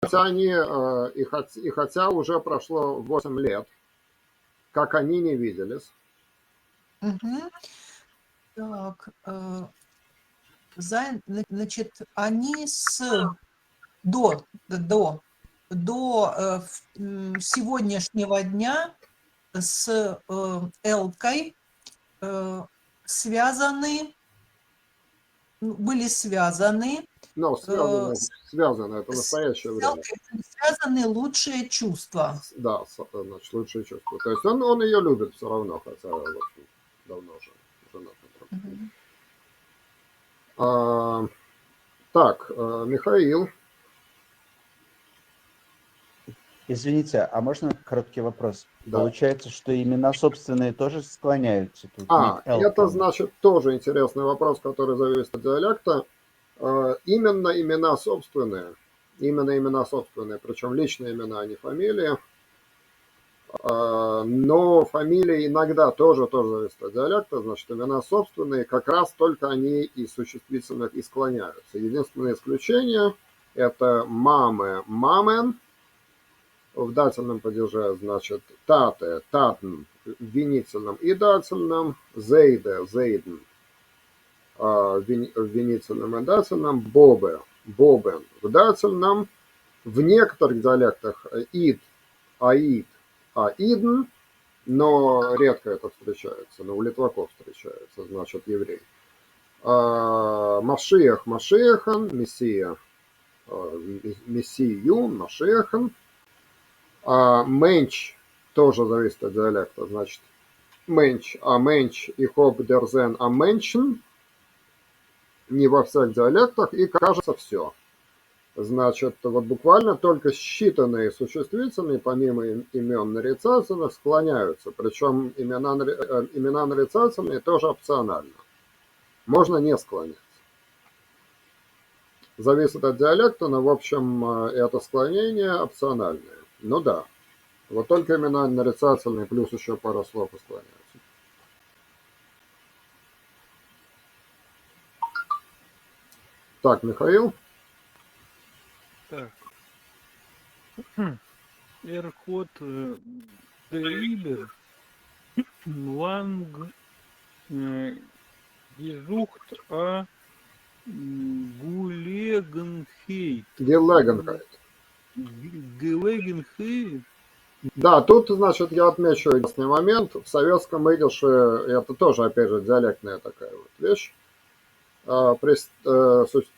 хотя они, и хотя уже прошло 8 лет, как они не виделись. Мгм. Так, значит, они до сегодняшнего дня с Элкой были связаны, Но связаны, с связаны, это настоящее время. Элкой были связаны лучшие чувства. Да, значит, лучшие чувства. То есть он ее любит все равно, хотя, в общем, давно уже женат на другом. Мгм. Так, Михаил. Извините, а можно короткий вопрос? Да. Получается, что имена собственные тоже склоняются тут? Мик Это, Элкин. значит, тоже интересный вопрос, который зависит от диалекта. Именно имена собственные, причем личные имена, а не фамилии. Но фамилии иногда тоже зависит от диалекта, значит, имена собственные, как раз только они из существительных и склоняются. Единственное исключение – это мамы, мамен, в дательном падеже, значит, тате, татн, в винительном и дательном, зейде, зейден, в винительном и дательном, бобе, бобен, в дательном, в некоторых диалектах ид, аид, аидн, но редко это встречается, но у литваков встречается, значит, еврей. Машиах, Машиахан, Мессия, Мессию, Машиахан. Менч тоже зависит от диалекта, значит, менч, менч и хоп дерзен, менчен не во всех диалектах, и кажется все. Значит, вот буквально только считанные существительные, помимо имен нарицательных, склоняются. Причем имена нарицательные тоже опционально. Можно не склоняться. Зависит от диалекта, но, в общем, это склонение опциональное. Ну да. Вот только имена нарицательные, плюс еще пара слов и склоняются. Так, Михаил. Так. Эрхот Дерибер Ланг Гежухт Гулегенхейт. Гелегенхайт. Гелегенхейт. Да, тут, значит, я отмечу интересный момент. В советском идише это тоже, опять же, диалектная такая вот вещь.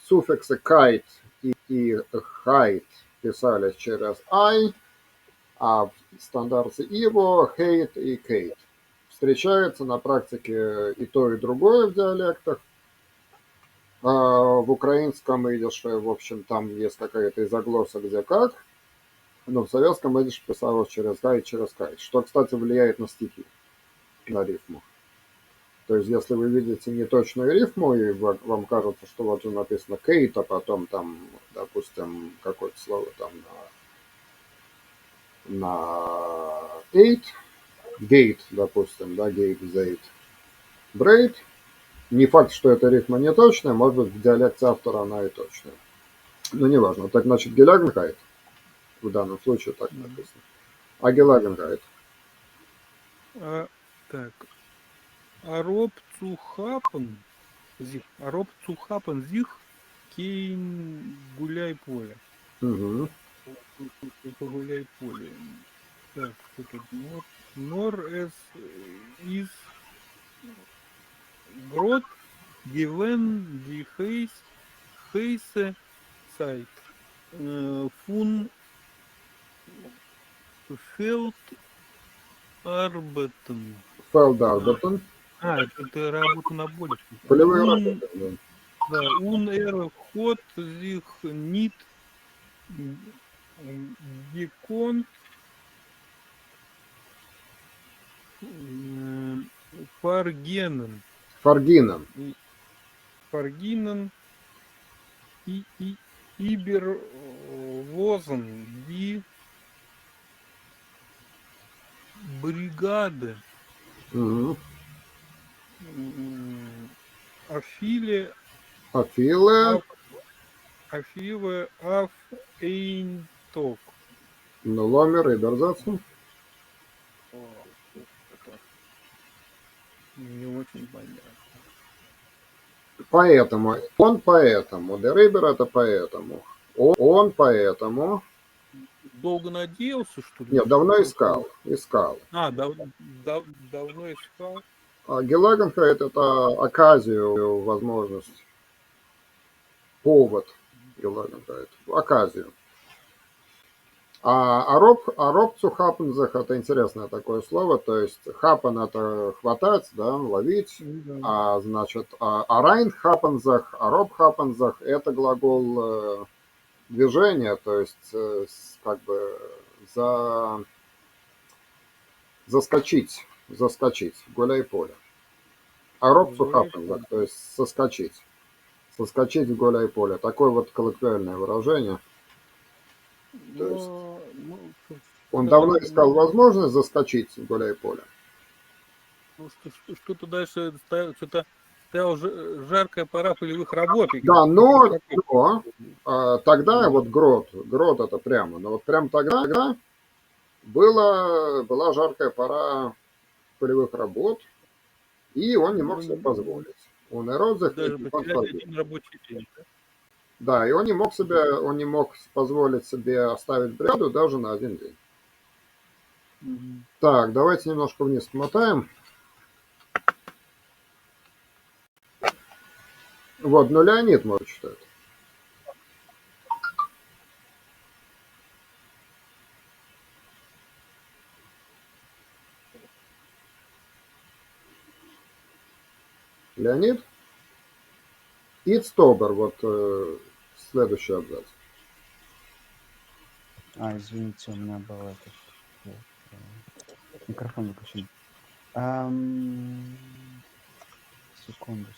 Суффиксы кайт и хайт писались через ай, а в стандарте иво хейт и кейт. Встречается на практике и то, и другое в диалектах. В украинском идише, в общем, там есть какая-то изоглоса где как, но в советском идише писалось через кайт, что, кстати, влияет на стихи, на рифму. То есть, если вы видите неточную рифму, и вам кажется, что вот же написано кейт, а потом там, допустим, какое-то слово там на eight, гейт, допустим, да, гейт, зейт, брейд, не факт, что эта рифма не точная, может быть, в диалекте автора она и точная. Но неважно. Так, значит, Гелагенхайт, в данном случае так написано. А Гелагенхайт. Так. Ароб Цухапен Зих Кейн Гуляй поле. Угу. Погуляй поле. Так, что тут? Нор из Грот Гивен Ди Хейсе Сайт. Фун Фелд Арбетен. Фелдарбетен. Это работа на поле. Полевые работы, да. Да, ход зих нит геконт фаргенен. Фаргинен. Фаргинен и ибервозен ди бригады. Угу. Афиле Афиле. аф эйн цветок. Ну, ломер и берзацу. О, это не очень понятно. Поэтому. Дерибер это поэтому. Он поэтому. Долго надеялся, что ли? Нет, давно искал. А, давно искал. А Гелагенхайт это оказию, возможность, повод Гелагенхайт, оказию. А роб zu хаппензах это интересное такое слово, то есть хаппен это хватать, да, ловить, а значит, райн хаппензах, роб хаппензах это глагол движения, то есть как бы заскочить в гуляй поле. А роб zu хаппензах, то есть соскочить в гуляй поле. Такое вот коллоквиальное выражение. То есть Ну, он давно искал возможность заскочить в гуляй-поле. ну, что-то дальше что-то стояла жаркая пора полевых работ. Да, но тогда вот грот это прямо, но вот прям тогда была жаркая пора полевых работ, и он не мог себе позволить. Он и розах, Даже потерять один рабочий день. Да, и он не мог позволить себе оставить бригаду даже на один день. Так, давайте немножко вниз смотаем. Вот, но Леонид может читать. Леонид? Ицтобер, вот следующий абзац. Извините, у меня был микрофон выключен. Секунду.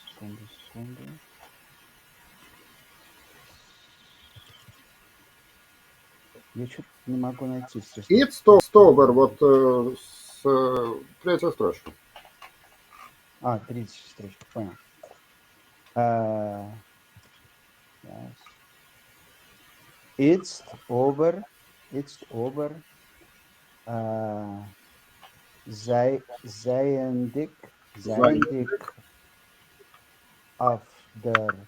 Я что-то не могу найти. Ицтобер, вот с третьей строчки. Третья строчка, понял. Yes. It's over. Zayendik after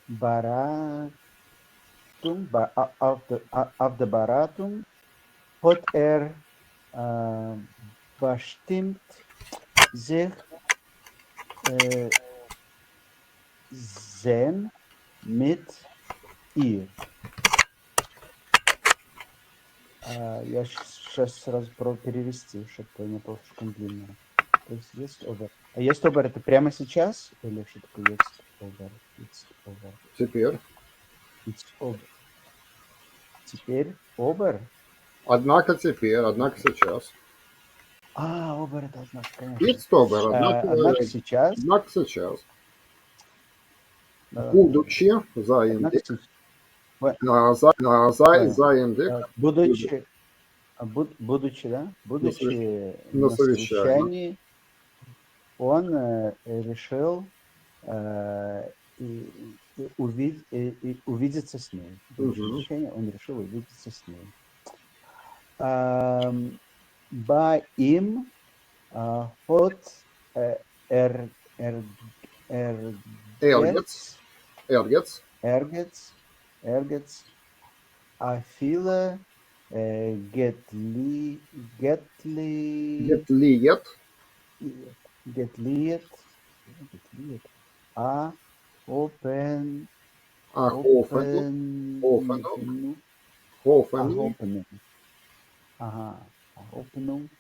Baratum, after Baratum, hat bestimmt sich sehen mit ihr. Я сейчас сразу пробую перевести, чтобы не было слишком длинно. То есть есть over. А есть over это прямо сейчас? Или что такое есть over? It's over. Теперь. It's over. Теперь over? Однако сейчас. Over это однако, конечно. Ицтобер, Однако сейчас. Будучи, заиндик. Будучи, да? Будучи на на совещании, он решил увидеться с ней. Он решил увидеться с ней. Bei ihm hat Ergetz a viele getliet a open Hoffnung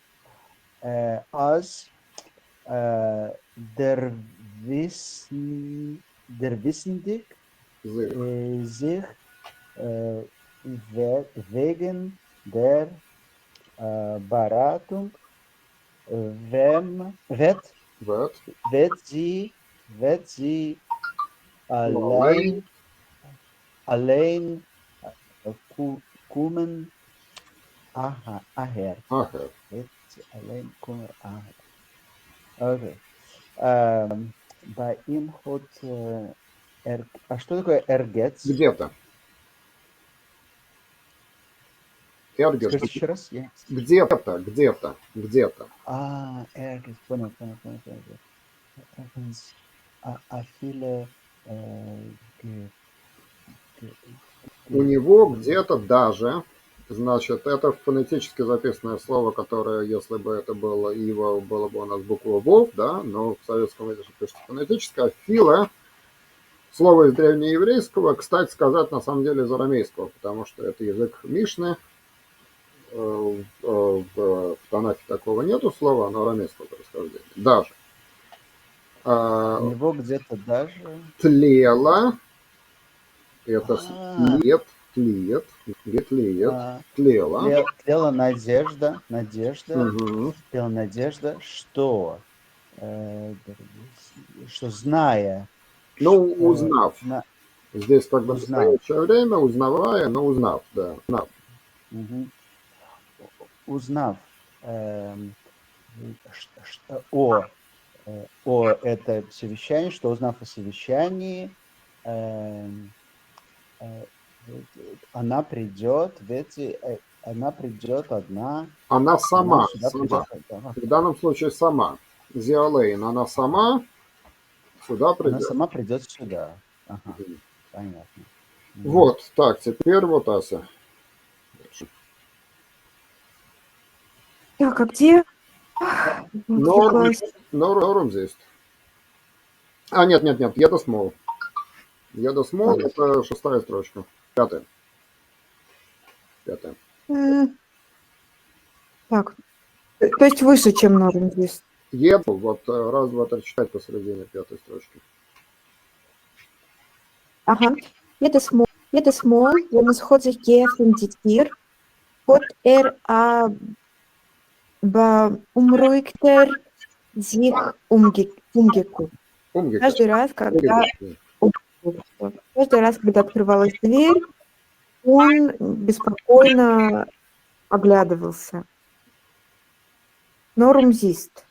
als der Wissendig sich wegen der Beratung wird sie allein kommen. Aher. Allein kommen. Okay. Bei ihm hat а что такое эргец? Где-то. Эргес, Скажите еще раз. где-то. Эргес, понял. Афиле... У него где-то даже, значит, это фонетически записанное слово, которое, если бы это было Ива, было бы у нас буква Вов, да, но в советском языке пишется фонетически, а фила, слово из древнееврейского, кстати сказать, на самом деле из арамейского, потому что это язык Мишны, в Танахе такого нету слова, оно арамейского происхождения, даже. У него где-то даже... Тлела, это тлеет, тлела. Тлела надежда, Угу. тлела надежда, что зная, Ну, узнав. зна- Здесь как бы Узнав. настоящее время, узнавая, но узнав, да. Узнав. Мгм. Узнав о это совещании, что узнав о совещании, она придет одна. Она сама. Сюда сама. придет, да. В данном случае сама. Зиолейн, она сама сюда придет. Она сама придет сюда. Ага, понятно. Вот, так, теперь вот Ася. Так, а где? Норм здесь. Нет, Еда Смол. Еда Смол, это 6-я строчка. 5-я. Так, то есть выше, чем норм здесь. Еду, вот раз, два, три, читать посередине 5-й строчки. Ага. Это small, wenn es hat sich geöffnet Tier, hat beunruhigter sich umgeguckt. Каждый раз, когда открывалась дверь, он беспокойно оглядывался. Норм siehst.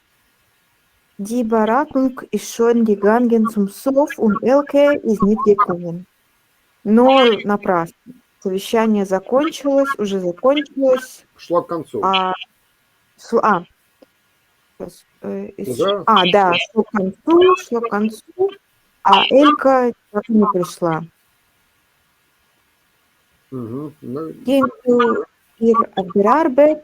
Die Beratung ist schon gegangen zum Sof und Elke ist nicht gekommen. Но напрасно. Совещание уже закончилось. Шло к концу. Шло к концу, а Элька так и не пришла. Gehen zu ihr auf der Arbeit,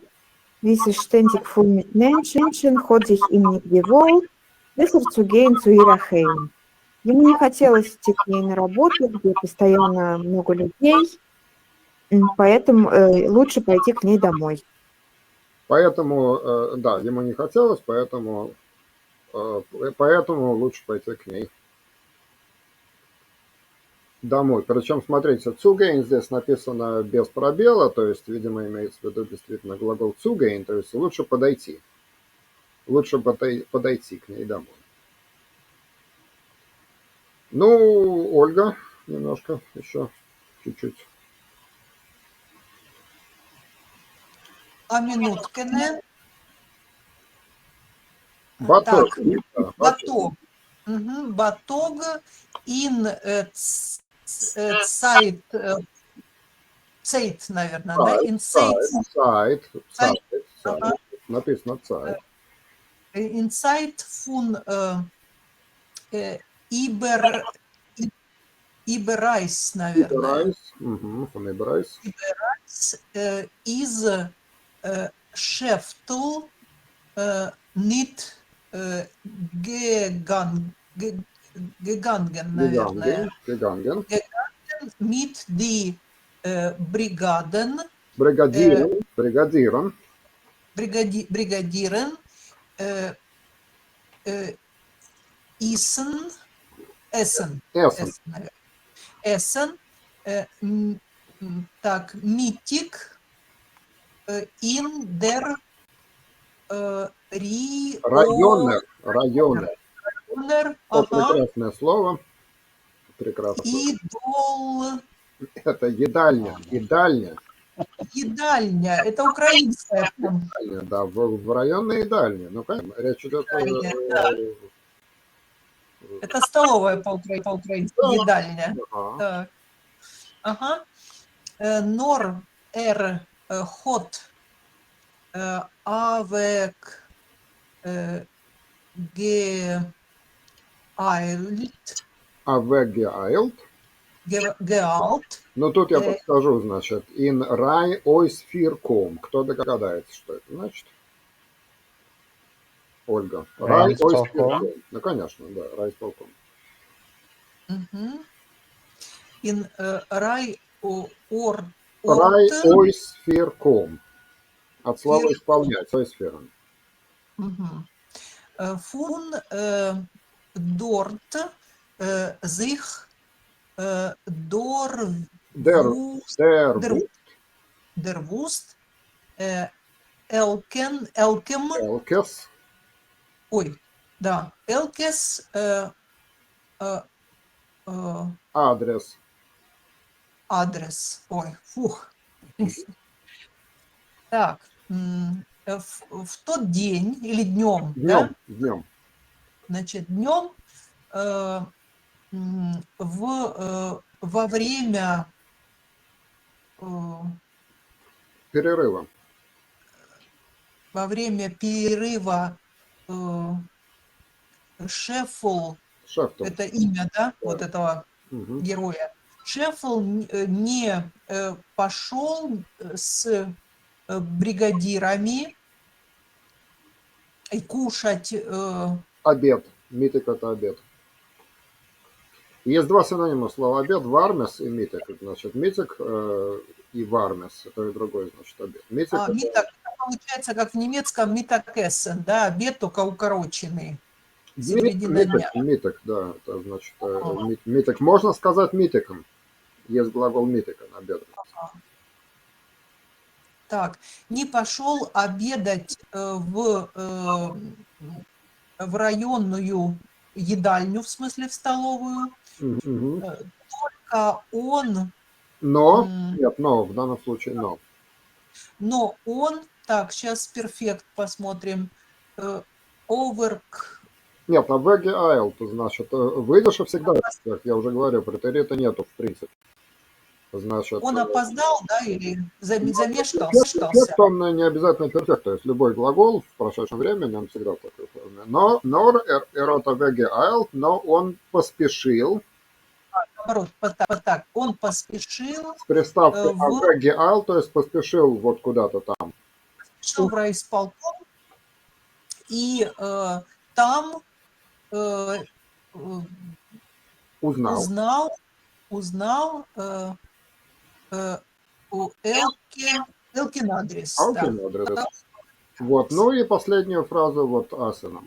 wie sie ständig voll mit Menschen, hat sich ihm nicht gewollt, besser zu gehen zu ihrer Heim. Ему не хотелось идти к ней на работу, где постоянно много людей, поэтому лучше пойти к ней домой. Поэтому, да, ему не хотелось, поэтому лучше пойти к ней домой. Причем, смотрите, zugehen здесь написано без пробела, то есть, видимо, имеется в виду действительно глагол zugehen, то есть лучше подойти. Лучше подойти к ней домой. Ну, Ольга, немножко еще, чуть-чуть. А минуткине. Батог. Батог. Батог in Zeit, наверное, да? In Zeit. Написано Zeit. In Zeit von Ibereis, наверное. Von Ibereis. Из Schäftel nicht gegangen, наверное. Gegangen. Mit die Brigaden. Brigadieren. Brigadieren. Essen. Так, Митик in der Районер. Прекрасное слово. Прекрасно. Идол. Это едальня. Едальня. Это украинская. Да, в районной едальне. Ну, конечно, речь идет о... Это столовая по-украински. Едальня. Так. Ага. Нор Hot. Avec geeilt. Авегеайлд. Gealt. Ну, тут я Э. подскажу, значит, in рай ойсфирком. Кто догадается, что это значит? Ольга. Рай Райисполком. ойсфирком. Ну, конечно, да, райисполком. In рай орт. Рай ойсфирком. От слова исполнять. Ойсфера. Фун дорт zich Der Woest elkem, Elkes. ой, да, elkes Адрес. адрес, ой, фух. Так, в тот день или днем, да? Днем. Значит, днем во время Перерыва. перерыва Шеффл, Шефтон. это имя, да, вот этого Мгм. героя. Шеффл не пошел с бригадирами и кушать. Обед. Митик – это обед. Есть два синонима слова обед. Вармес и митик. Значит, митик и вармес. Это и другой, значит, обед. Митик это... Митак, получается, как в немецком митакессен, да, обед только укороченный. Середина дня. Митик, да. Это значит митик. Можно сказать митиком. Есть глагол митика на обед. Так, не пошел обедать в районную едальню, в смысле в столовую. Мгм. Только он... Но, нет, но, в данном случае но. Но он, так, сейчас перфект посмотрим. Оверк. Нет, на веге айл, то значит, выйдешь и всегда, как я уже говорю, претерита нету, в принципе. Значит, Он опоздал, да, или замешкался? перфект, он не обязательно перфект, то есть любой глагол в прошедшем времени, он всегда в такой форме. Но, нор, эрота веге айл, но он поспешил. Наоборот, так, он поспешил. С приставкой веге айл, то есть поспешил вот куда-то там. Поспешил в райисполком, и там узнал Элкин адрес. Элкин адрес. Вот, ну и последнюю фразу вот Асена.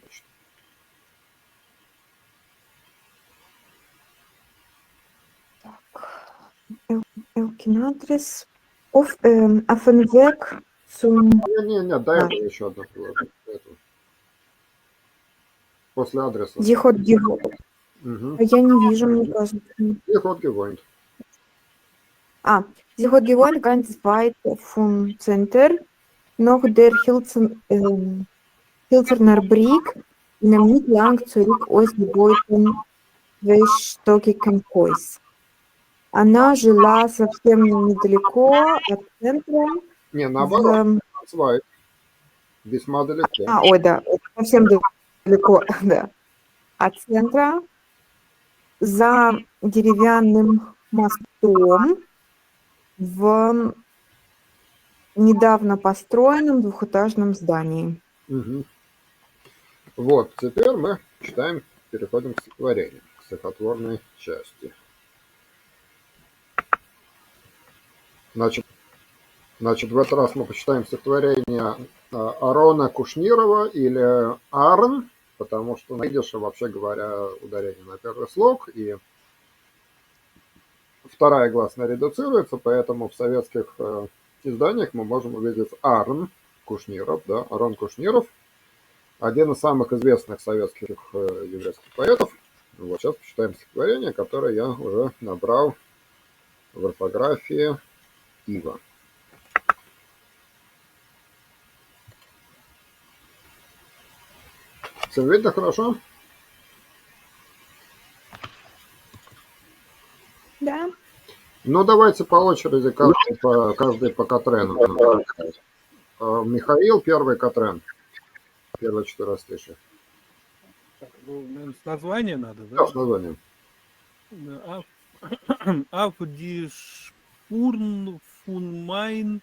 Элкин адрес. Auf dem Weg zum... Не, до этого еще одна фраза. После адреса. Die hat gewohnt. Я не вижу, мне кажется. Die hat gewohnt. Sie hat gewohnt ganz weit vom Center, noch der Hilzerner Brick, in einem nicht lang zurück ausgebauten zweistöckigen Haus. Она жила совсем недалеко от центра. Не, наоборот, zwei. Весьма далеко. Ой, да, совсем далеко, да. От центра за деревянным мостом в недавно построенном двухэтажном здании. Угу. Вот, теперь мы читаем, переходим к стихотворению, к стихотворной части. Значит, в этот раз мы почитаем стихотворение Арона Кушнирова или Арн, потому что на идише, вообще говоря, ударение на первый слог, и вторая гласная редуцируется, поэтому в советских изданиях мы можем увидеть Арн Кушниров, да, Арон Кушниров, один из самых известных советских еврейских поэтов. Вот сейчас почитаем стихотворение, которое я уже набрал в орфографии Ива. Все видно хорошо? Да. Ну, давайте по очереди, каждый по Катрену. Михаил, первый Катрен. Первые 4 стиши. Так, ну, наверное, с названия надо, Да, да? с названием. Auf, auf die Spuren von mein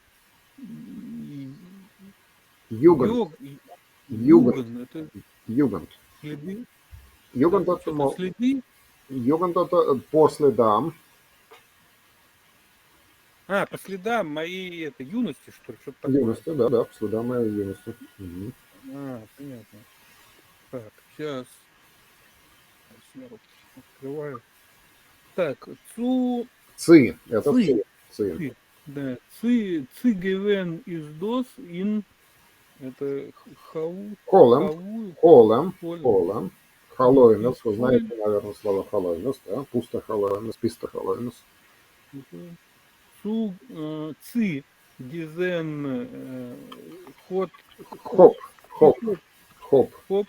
Югент. Юган. Это Югент. следы. Югент Так, это, что-то следы. Югент это по следам. А, по следам моей юности, что ли, что-то такое. Юности, да, по следам моей юности. Мгм. А, понятно. Так, сейчас открываю. Так, Ци. Это Ци. ци. Ци. Да, ци гевен из дос ин. Это Холем. Холем. холем. Холем. Халойнес. Вы Холем. знаете, наверное, слово халойнес, да? Пусто халойнес, писто халойнес. Ци дизен ход Хоп. Хоп. Хоп. хоп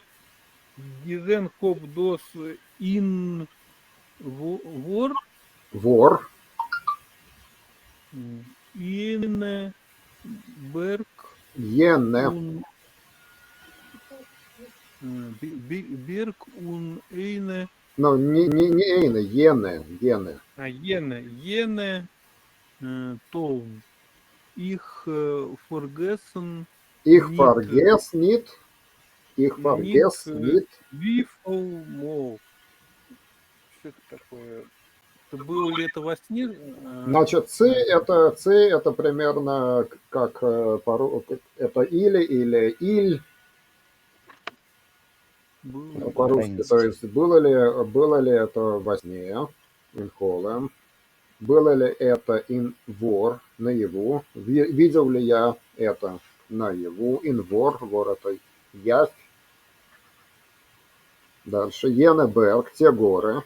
дизен хоп дос ин вор Вор. ин берг Йене. ун берг ун эйне Но не эйне, йене. Йене. йене товн их форгесен Их нит фаргес нит. Их нит фаргес нит. вифолмо. Что это такое? Это было ли это во сне? Значит, ци это примерно как это или иль Было. по-русски. Украинский. То есть было ли это во сне, инхолем, было ли это инвор, наяву, видел ли я это наяву, инвор, вор это явь. Дальше Йенеберг, те горы.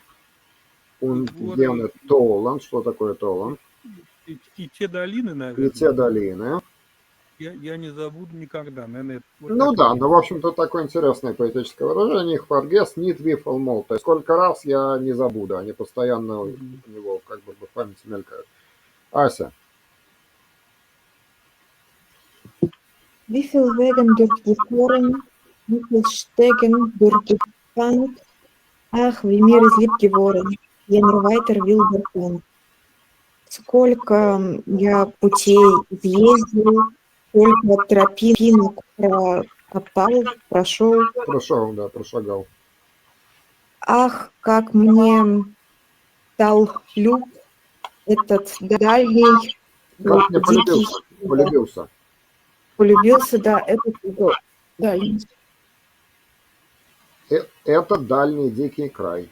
Горы. Йене Толан, что такое Толан? И те долины, И наверное. те долины. Я не забуду никогда. Наверное, это вот Ну так да, и ну в общем-то такое интересное поэтическое выражение. Их фаргес, нит, вифл, мол. То есть сколько раз я не забуду, они постоянно у есть. него как бы в памяти мелькают. Ася, Wie viel Wegen durch die Foren, wie viel Stegen durch die Wand, ach, wie mir ist lieb geworden, je mehr weiter will der Plan. Сколько я путей съездил, сколько тропинок прокопал, прошел. прошел, да, прошагал. Ах, как мне дал люб этот дальний, Как мне дикий, полюбился. полюбился, да, этот его дальний. Это дальний дикий край.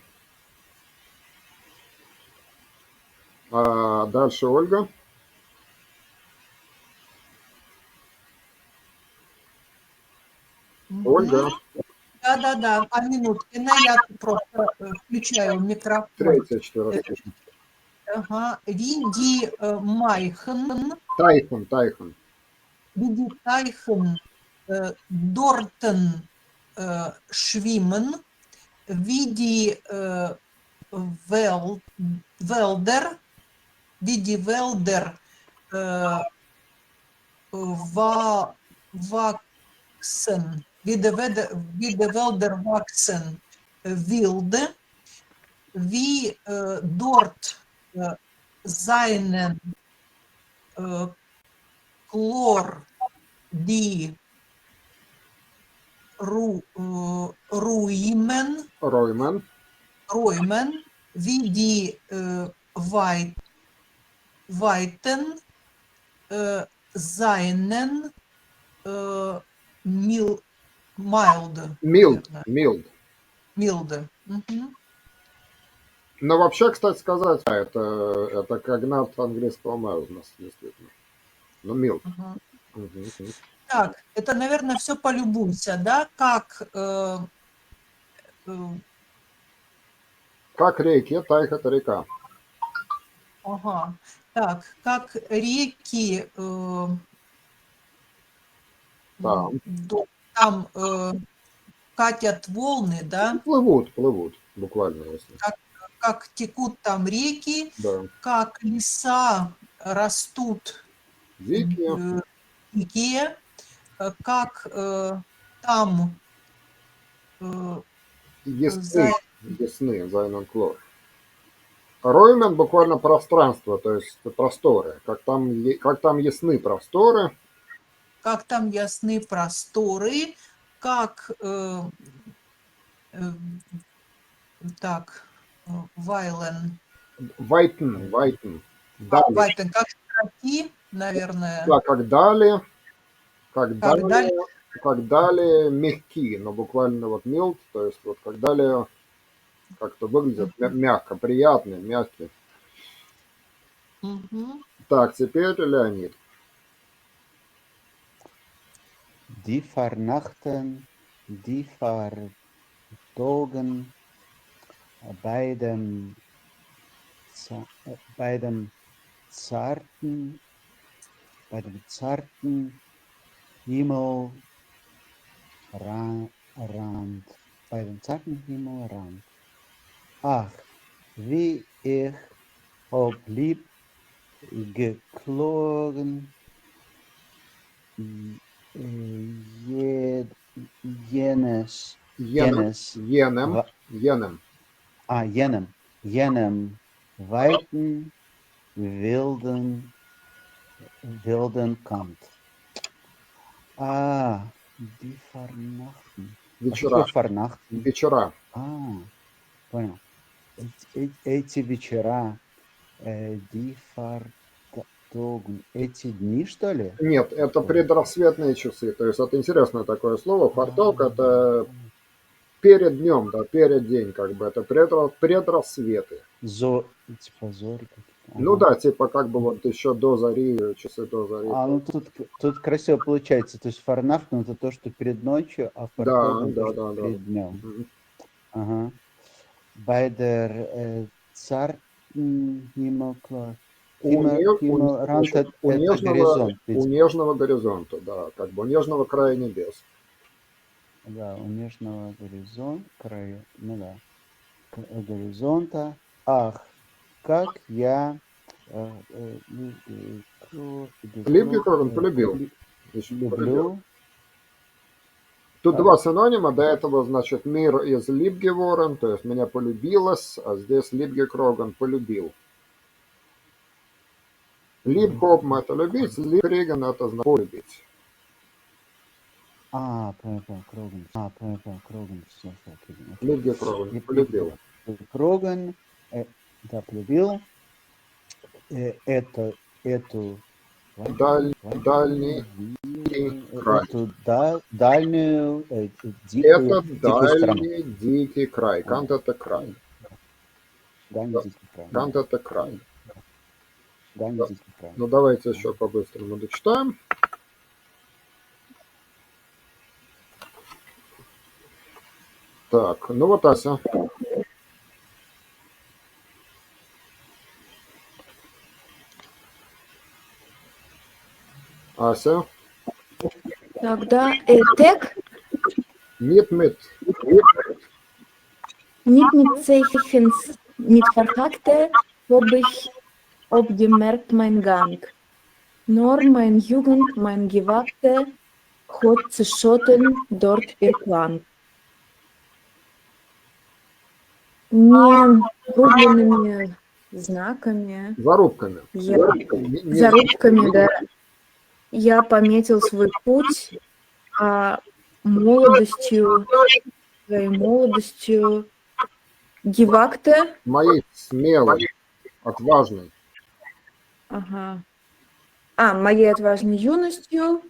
А дальше Ольга. Ольга, Да. Минутки. Я просто включаю микрофон. 3, 4 стишь. Ага. Види майхен, Тайхон. види тайхен, дортен швимmen, види велдер, види велдер wachsen, wie de Wälder wachsen wilde, wie dort seinen Chlor die Роймен. Räumen, wie die Weiten seinen milde. Милд. Milde. Мгм. Но вообще, кстати сказать, это когнат английского mildness, действительно. Ну, милд. Ага. Мгм. Так, это, наверное, все полюбуйся, да, как Как реки, Тайх это река. ага, так, как реки Там. там катят волны, да, Плывут, буквально, если. как текут там реки, Да. как леса растут Дикие. дикие, как там Ясны. Ясны. Зайненклор. Роймен буквально пространство, то есть просторы. Как там ясны просторы. как там ясны просторы, как так, Вайлен, Вайтен. Дали. Вайтен, как широки, наверное, Да, как дали. Как как дали. дали. Как дали мягкие, но буквально вот милт, то есть вот как дали как-то выглядят мягко, приятные, мягкие. Мгм. Так, теперь Леонид. Die Vernachten, die Vertogen bei dem, bei dem zarten, Himmelrand, bei dem zarten Himmelrand. Ach, wie ich hab lieb geklogen, jenes, Енем. jenem weiten, wilden Kant. Die Vernachten. Was ist Вечера. für Vernachten? Вечера. Понял. Эти вечера, die Vertogen, эти дни, что ли? Нет, это предрассветные часы. То есть это интересное такое слово. Фарток это перед днем, да, перед день, как бы. Это предрассветы. Типа зори какие-то. Ну да, типа как бы вот еще до зари, часы до зари. Ну тут красиво получается. То есть Фарнафтон это то, что перед ночью, а Фартоган то, что перед днем. Мгм. Ага. Bei der zarten Himmelklar. Himmelrand это горизонт. У нежного горизонта, да, как бы у нежного края небес. Да, у нежного горизонта, края, ну да, горизонта. Ах, как я Либгекорн полюбил. люблю. Тут два синонима. До этого, значит, мир из Либгеворен, то есть меня полюбилось, а здесь Либгекроган полюбил. Либхопм это любить, Либкриган это значит полюбить. Кроган. Кроган. Все, Либгекроган полюбил. Кроган, да, полюбил. Эту Дальний край. Эту дальнюю, дикую Это страну. дальний дикий край. Кант это край. Дальний дикий край. Кант это край. Дальний дикий край. Ну давайте еще по-быстрому дочитаем. Так, ну вот Ася. Ася. Тогда тек Нет, mit. nicht mit Zeichens, mit Verhackte, hab ich obgemerkt mein Gang. Nur mein Jugend, mein Gewagte, hat zerschotten dort ihr Klang. Не рубленными знаками, Зарубками. зарубками, да. Я пометил свой путь, а молодостью, своей молодостью Гевакте. Моей смелой, отважной. Ага. Моей отважной юностью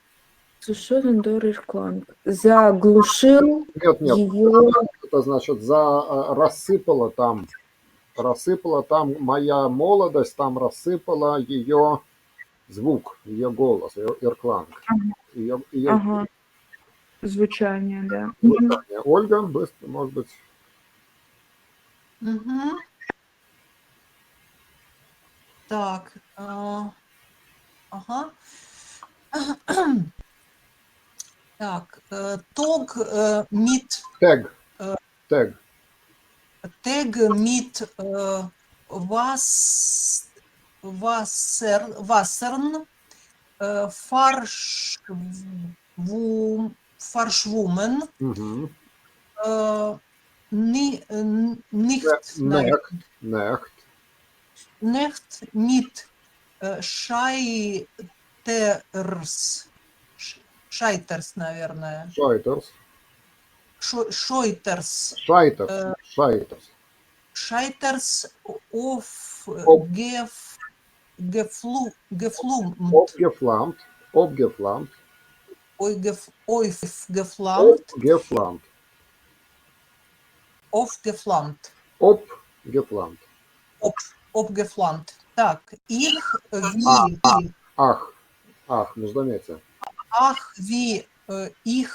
заглушил Нет, ее. это значит рассыпала там моя молодость, там рассыпала ее звук, ее голос, ее иркланг. Ее Ага. Звучание, да. звучание. Ольга, быстро, может быть. Мгм. Так, ага. Так, тог, мит, Тег. Tag mit Wassern verschwommen. Мгм. Nicht, Necht, Necht, nicht mit Scheiters. Scheiters, наверное. Scheiters, Scheuters. Scheiters, Scheiters. Scheiters auf Ob, geflumt. Obgeflammt, Obgeflammt, Aufgeflammt. Obgeflammt, Aufgeflammt. Obgeflammt. Aufgeflammt. Так, их А, wie, ах, междометие. ach, wie ich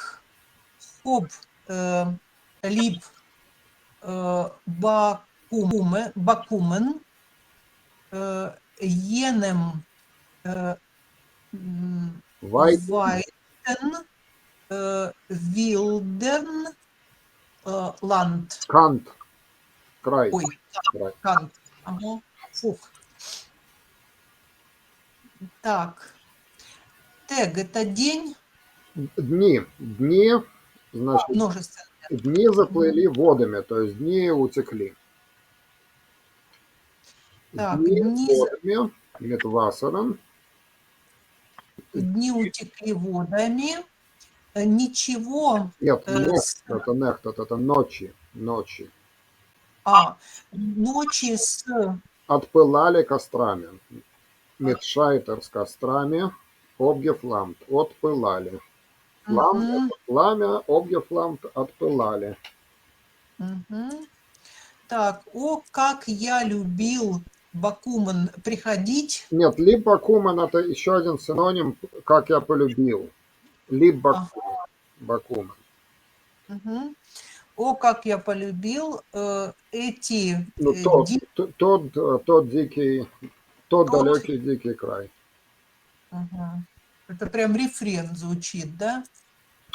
hab lieb Bakumen, jenem Вай, weiten wilden Land. Кант, край, Ой, край. Кант. Ага. Фух. Так. Тег это день, Дни, значит, множественное. дни заплыли водами, то есть дни утекли. Так, Дни дни, водами, mit Wasserem, дни утекли водами. Ничего. нет, с- нехт, это ночи, ночи. Ночи с Отпылали кострами. Mit с кострами, обгефламт, отпылали. Флам, Мгм, это пламя, обгефламт, отпылали. мгм. Так, как я любил Бакумен приходить. Нет, либакумен это еще один синоним, как я полюбил. Бакумен. Мгм. Как я полюбил эти Ну, тот дикий, тот далекий дикий край. Мгм. Это прям рефрен звучит, да?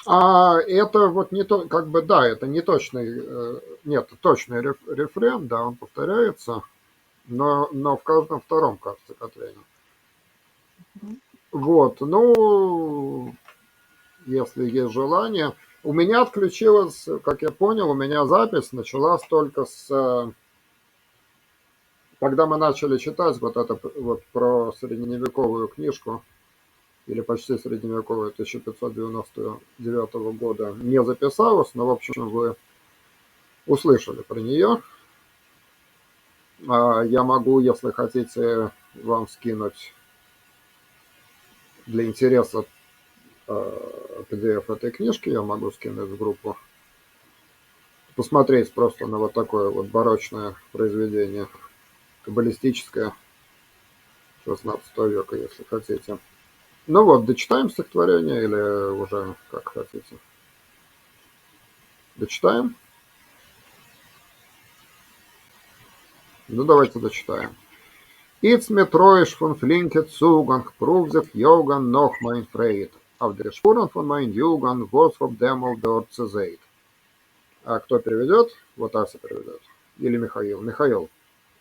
А это вот не то, как бы, да, это не точный, нет, точный рефрен, да, он повторяется, но в каждом втором, кажется, Катряне. Мгм. Вот, ну, если есть желание. У меня отключилась, как я понял, у меня запись началась только когда мы начали читать вот это вот про средневековую книжку, или почти средневековую 1599 года, не записалась, но, в общем, вы услышали про нее. Я могу, если хотите, вам скинуть для интереса PDF этой книжки, я могу скинуть в группу. Посмотреть просто на вот такое вот барочное произведение, каббалистическое 16 века, если хотите. Ну вот, дочитаем стихотворение или уже как хотите? Дочитаем? Ну, давайте дочитаем. It's mir treuisch von flinke Zugang, prüf sich Jogan noch mein Freit. Auf der Spuren von mein Jugend, was ob demol dort zu seht. А кто переведет? Вот Ася переведет. Или Михаил. Михаил.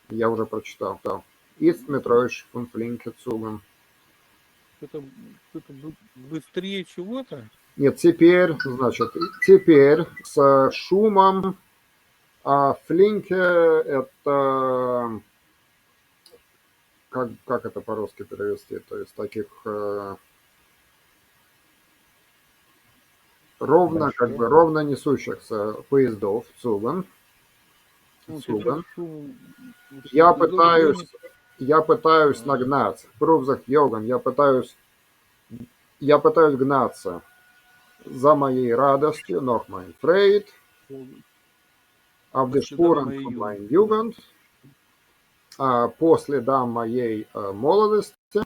Я уже прочитал. Да. It's mir treuisch von flinke Zugang. Это быстрее чего-то? Нет, теперь, значит, теперь с шумом, а флинке это, как это по-русски перевести, то есть таких ровно, как бы ровно несущихся поездов, цуган. Цуган. Я пытаюсь нагнать, прувзах йоган, я пытаюсь гнаться за моей радостью, noch mein Freit, auf der Spuren von mein Jugend, по следам моей молодости,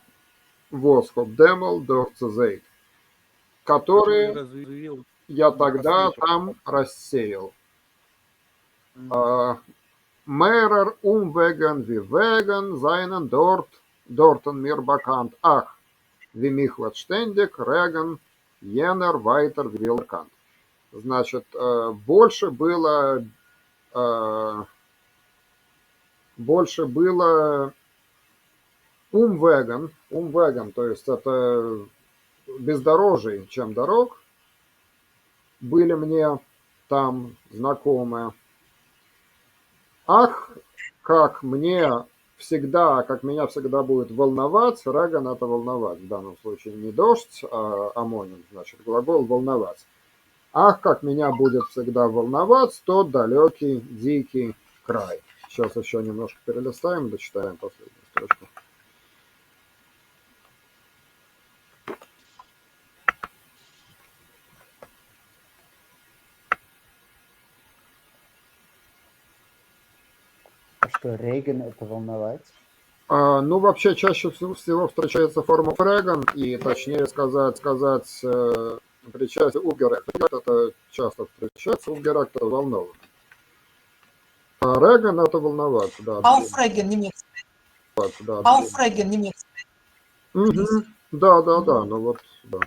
was hab demol dort zu sehen, которые я тогда там рассеял. Mehrer Umwegen wie Wegen seinen dorten mir bekannt. Ach, wie mich wird ständig Regen jener weiter will bekannt. Значит, больше было больше было умвеган, то есть это бездорожий, чем дорог, были мне там знакомые. Ах, как меня всегда будет волновать, реган это волновать, в данном случае не дождь, а амоним, значит, глагол волновать. Ах, как меня будет всегда волновать тот далекий, дикий край. Сейчас еще немножко перелистаем, дочитаем последнюю строчку. А что, Рейган это волновать? Ну, вообще, чаще всего встречается форма фреган, и точнее сказать, причастие убгерект. Это часто встречается, убгерект это волновать. А реган это волновать, да. Ауфреген немецкий. Да, Ауфреген немецкий. Угу. Да, ну вот, да.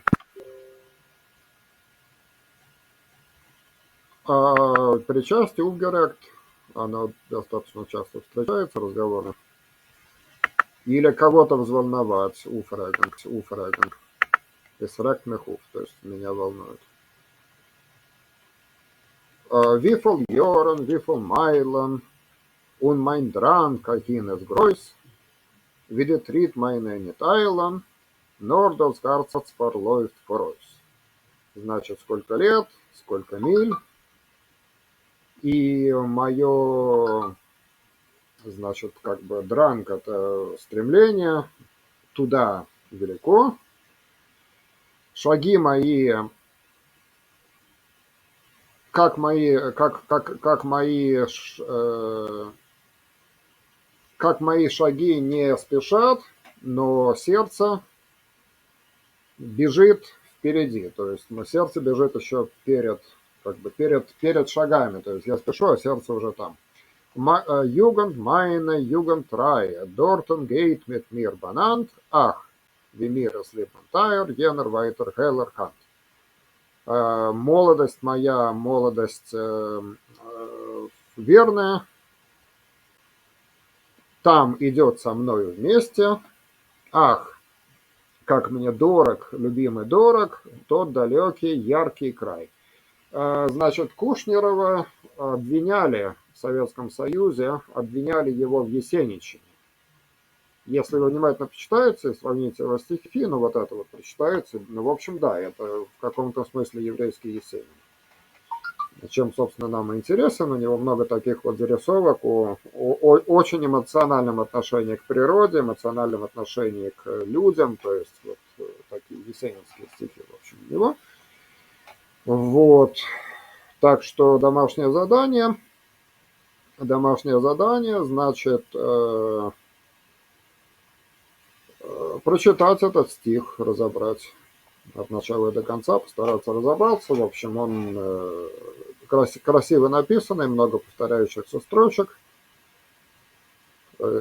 А причастие убгерект, оно достаточно часто встречается, разговоры. Или кого-то взволновать, уфреген. Из рекмехуф, то есть меня волнует. Вифл Йорен, Вифл Майлен, und mein Drang, keines Groß, wie der Tritt meine nicht eilen, nur das Herz verläuft voraus. Значит, сколько лет, сколько миль, и мое, значит, как бы дранг, это стремление туда велико, шаги мои, как мои шаги не спешат, но сердце бежит впереди. То есть сердце бежит еще перед шагами. То есть я спешу, а сердце уже там. Jugend meine Jugendreihe, dorten geht mit mir benannt, ach, wie mir es lieb und teuer, jener weiter heller Hand. Молодость моя, молодость верная, там идет со мною вместе. Ах, как мне дорог, любимый дорог, тот далекий, яркий край. Значит, Кушнерова обвиняли в Советском Союзе, обвиняли его в есенничании. Если вы внимательно почитаете и сравните его стихи, ну вот это вот прочитаете, ну, в общем, да, это в каком-то смысле еврейский Есенин. Чем, собственно, нам и интересен, у него много таких вот зарисовок о очень эмоциональном отношении к природе, эмоциональном отношении к людям, то есть вот такие есенинские стихи, в общем, у него. Вот, так что домашнее задание, значит, прочитать этот стих, разобрать от начала до конца, постараться разобраться. В общем, он красиво написанный, много повторяющихся строчек,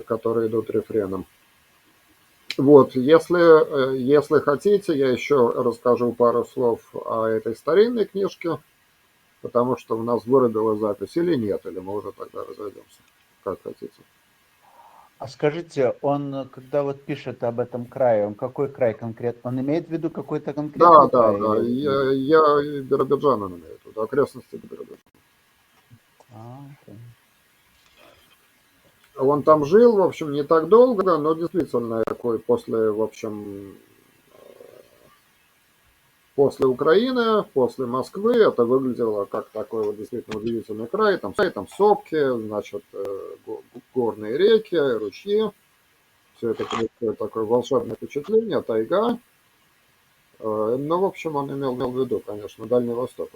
которые идут рефреном. Вот, если хотите, я еще расскажу пару слов о этой старинной книжке, потому что у нас вырубила запись или нет, или мы уже тогда разойдемся, как хотите. А скажите, он, когда вот пишет об этом крае, он какой край конкретно? Он имеет в виду какой-то конкретный край? Да. Я Биробиджан имею в виду, окрестности Биробиджана. Okay. Он там жил, в общем, не так долго, но действительно такой после Украины, после Москвы, это выглядело как такой вот действительно удивительный край. Там сопки, значит, горные реки, ручьи. Все это такое волшебное впечатление, тайга. Но, в общем, он имел в виду, конечно, Дальний Восток.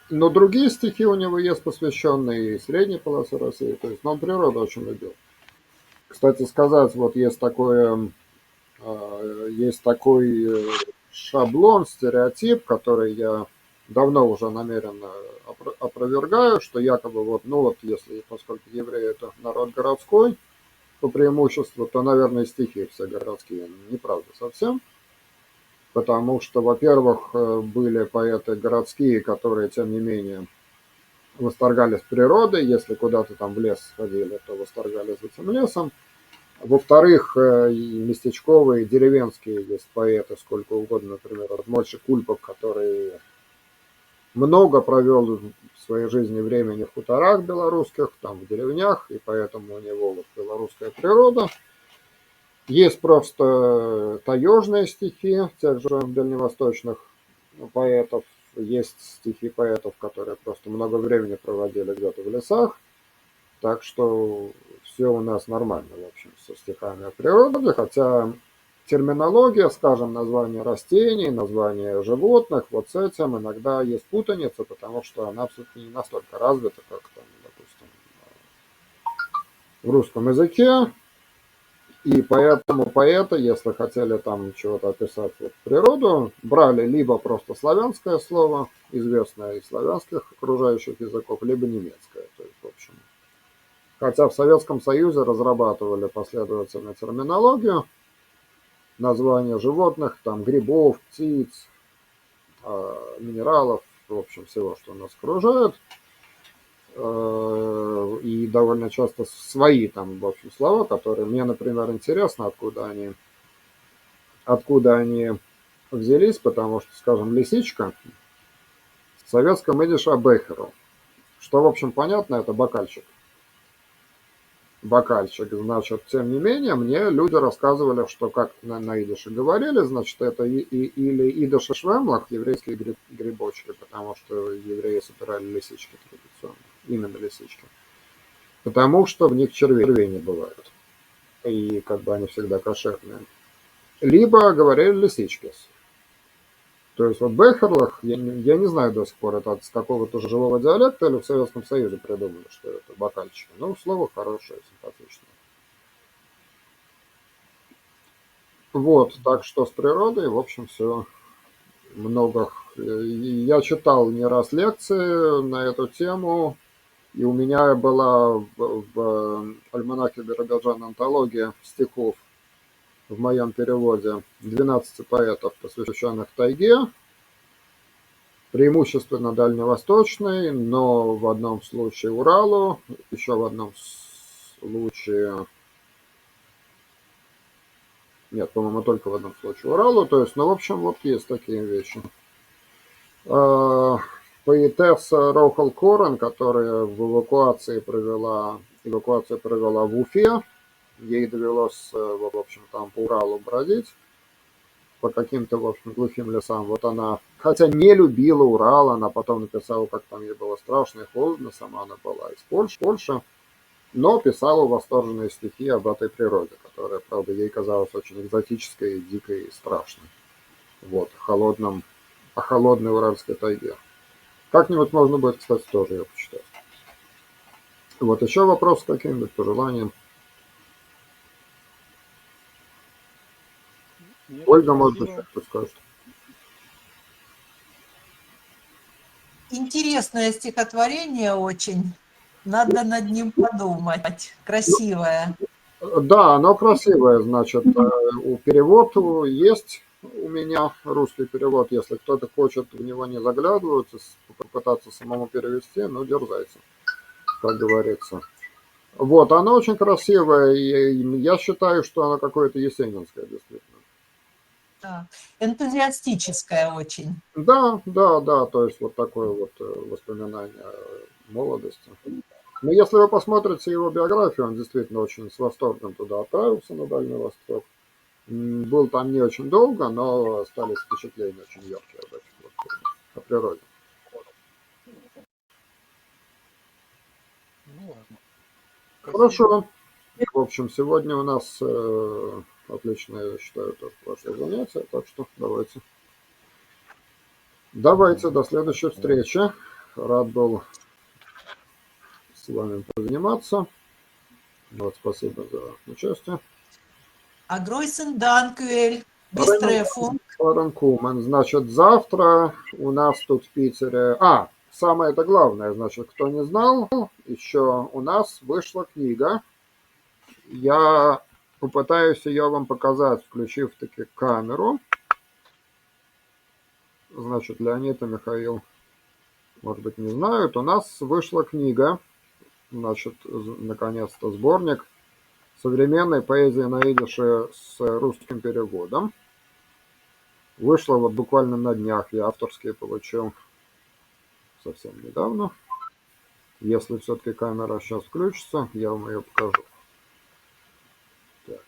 Но другие стихи у него есть, посвященные средней полосе России. То есть, он природу очень любил. Кстати сказать, вот есть такой шаблон, стереотип, который я давно уже намеренно опровергаю, что якобы поскольку евреи это народ городской по преимуществу, то, наверное, стихи все городские. Неправда совсем. Потому что, во-первых, были поэты городские, которые, тем не менее, восторгались природой, если куда-то там в лес сходили, то восторгались этим лесом. Во-вторых, и местечковые, деревенские есть поэты, сколько угодно, например, вот Мойша Кульпов, который много провел в своей жизни времени в хуторах белорусских, там в деревнях, и поэтому у него вот белорусская природа. Есть просто таежные стихи тех же дальневосточных поэтов, есть стихи поэтов, которые просто много времени проводили где-то в лесах, так что все у нас нормально, в общем, со стихами о природе, хотя терминология, скажем, название растений, название животных, вот с этим иногда есть путаница, потому что она абсолютно не настолько развита, как там, допустим, в русском языке. И поэтому поэты, если хотели там чего-то описать вот природу, брали либо просто славянское слово, известное из славянских окружающих языков, либо немецкое. То есть, в общем, хотя в Советском Союзе разрабатывали последовательно терминологию, названия животных, там грибов, птиц, минералов, в общем, всего, что нас окружает. И довольно часто свои там, в общем, слова, которые мне, например, интересно, откуда они взялись, потому что, скажем, лисичка в советском идише бехеру, что, в общем, понятно, это бокальчик. Бокальчик, значит, тем не менее, мне люди рассказывали, что как на идише говорили, значит, это или идише швемлах, еврейские грибочки, потому что евреи собирали лисички традиционно, именно лисички, потому что в них червей не бывает, и как бы они всегда кошерные. Либо говорили лисички. То есть вот Бехерлах, я не знаю до сих пор, это с какого-то живого диалекта или в Советском Союзе придумали, что это бокальчики. Ну, слово хорошее, симпатичное. Вот, так что с природой, в общем, все много. Я читал не раз лекции на эту тему, и у меня была в альманахе Биробиджана антология стихов в моем переводе 12 поэтов, посвященных тайге, преимущественно дальневосточной, но в одном случае Уралу, еще в одном случае, нет, по-моему, только в одном случае Уралу, то есть, ну, в общем, вот есть такие вещи. Поэтесса Рохал Корен, которая эвакуацию провела в Уфе, ей довелось, в общем, там по Уралу бродить, по каким-то, в общем, глухим лесам. Вот она, хотя не любила Урал, она потом написала, как там ей было страшно и холодно, сама она была из Польши, но писала восторженные стихи об этой природе, которая, правда, ей казалась очень экзотической, дикой и страшной. Вот, о холодной уральской тайге. Как-нибудь можно будет, кстати, тоже ее почитать. Вот еще вопрос каким-нибудь, пожеланием. Нет, Ольга, может быть, спасибо. что-то скажет. Интересное стихотворение очень. Надо над ним подумать. Красивое. Да, оно красивое, значит, у перевод есть у меня русский перевод, если кто-то хочет в него не заглядывать, попытаться самому перевести, ну, дерзайте, как говорится. Вот, оно очень красивое, и я считаю, что оно какое-то есенинское, действительно. Да. Энтузиастическое очень. Да, да, да, то есть вот такое вот воспоминание молодости. Но если вы посмотрите его биографию, он действительно очень с восторгом туда отправился, на Дальний Восток. Был там не очень долго, но остались впечатления очень яркие об этих вот, о природе. Ну ладно. Спасибо. Хорошо. В общем, сегодня у нас отличное, я считаю, тоже прошлое занятие, так что давайте до следующей встречи. Рад был с вами позаниматься. Вот, спасибо за участие. А Гройсен Данквель, Бестрефу. Ранкумен. Значит, завтра у нас тут в Питере... самое это главное, значит, кто не знал, еще у нас вышла книга. Я попытаюсь ее вам показать, включив таки камеру. Значит, Леонид и Михаил может быть, не знают, у нас вышла книга, значит, наконец-то сборник современной поэзии на идише с русским переводом. Вышла вот буквально на днях, я авторские получил совсем недавно. Если все-таки камера сейчас включится, я вам ее покажу. Так.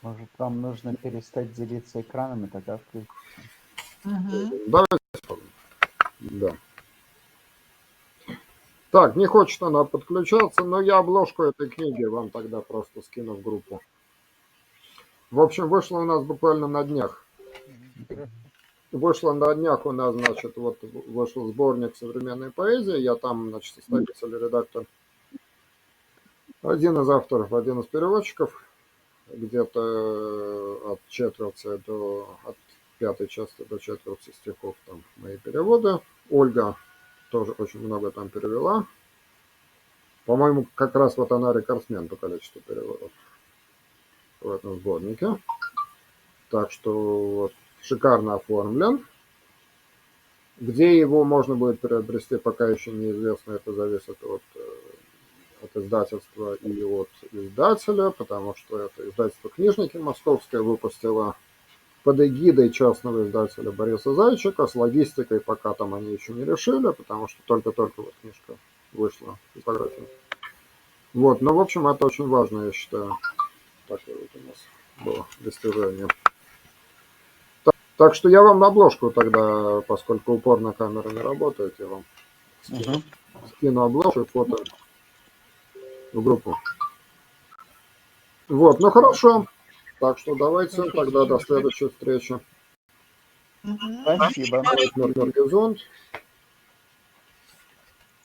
Может, вам нужно перестать делиться экраном и тогда включится. Мгм. Давайте. Да. Так, не хочет она подключаться, но я обложку этой книги вам тогда просто скину в группу. В общем, вышло у нас буквально на днях. Вышло на днях у нас, значит, вот вышел сборник современной поэзии. Я там, значит, составитель, редактор. Один из авторов, один из переводчиков. Где-то от четверти от пятой части до четверти стихов там мои переводы. Ольга тоже очень много там перевела. По-моему, как раз вот она рекордсмен по количеству переводов в этом сборнике. Так что вот, шикарно оформлен. Где его можно будет приобрести, пока еще неизвестно. Это зависит от издательства и от издателя, потому что это издательство «Книжники» московское выпустило под эгидой частного издателя Бориса Зайчика. С логистикой пока там они еще не решили, потому что только-только вот книжка вышла, типография. Вот, но в общем это очень важно, я считаю. Такое вот у нас было достижение. Так что я вам на обложку тогда, поскольку упорно камера не работает, я вам скину обложку и фото в группу. Вот, ну хорошо. Так что давайте тогда до следующей встречи. Мгм. Спасибо. Горизонт.